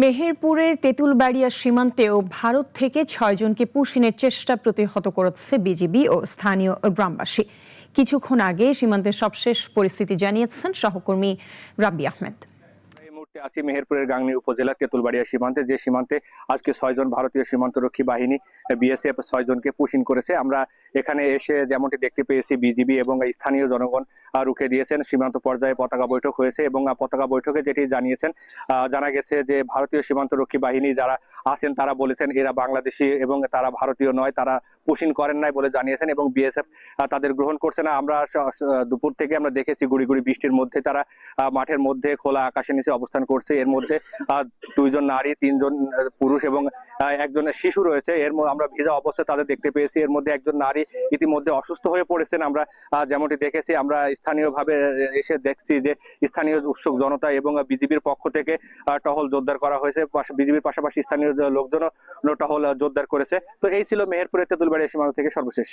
মেহেরপুরের তেঁতুলবাড়িয়া সীমান্তেও ভারত থেকে ৬ জনকে পুশিনের চেষ্টা প্রতিহত করেছে বিজিবি ও স্থানীয় গ্রামবাসী। কিছুক্ষণ আগে সীমান্তের সবশেষ পরিস্থিতি জানিয়েছেন সহকর্মী রাব্বি আহমেদ। এই মুহূর্তে আছি মেহেরপুরের গাংনী উপজেলার তেঁতুলবাড়িয়া সীমান্তে, যে সীমান্তে আজকে ৬ জন ভারতীয় সীমান্তরক্ষী বাহিনী বিএসএফ ৬ জনকে পুশিন করেছে। আমরা এখানে এসে যেমনটি দেখতে পেয়েছি, বিজিবি এবং স্থানীয় জনগণ রুখে দিয়েছেন। সীমান্ত পর্যায়ে পতাকা বৈঠক হয়েছে এবং পতাকা বৈঠকে যেটি জানা গেছে যে ভারতীয় সীমান্তরক্ষী বাহিনী যারা আছেন তারা বলেছেন এরা বাংলাদেশি এবং তারা ভারতীয় নয়, তারা পুশিন করেন নাই বলে জানিয়েছেন এবং বিএসএফ তাদের গ্রহণ করছে না। আমরা দুপুর থেকে আমরা দেখেছি গুড়ি গুড়ি বৃষ্টির মধ্যে তারা মাঠের মধ্যে খোলা আকাশের নিচে অবস্থান করছে। এর মধ্যে 2 জন নারী, 3 জন পুরুষ এবং একজন শিশু রয়েছে। আমরা ভিজা অবস্থায় তাদের দেখতে পেয়েছি। এর মধ্যে একজন নারী ইতিমধ্যে অসুস্থ হয়ে পড়েছেন। আমরা যেমনটি দেখেছি, আমরা স্থানীয়ভাবে এসে দেখছি যে স্থানীয় উৎসুক জনতা এবং বিজিবির পক্ষ থেকে টহল জোরদার করা হয়েছে। বিজিবির পাশাপাশি স্থানীয় লোকজনও টহল জোরদার করেছে। তো এই ছিল মেহেরপুরের তেঁতুলবাড়িয়া সীমান্ত থেকে সর্বশেষ।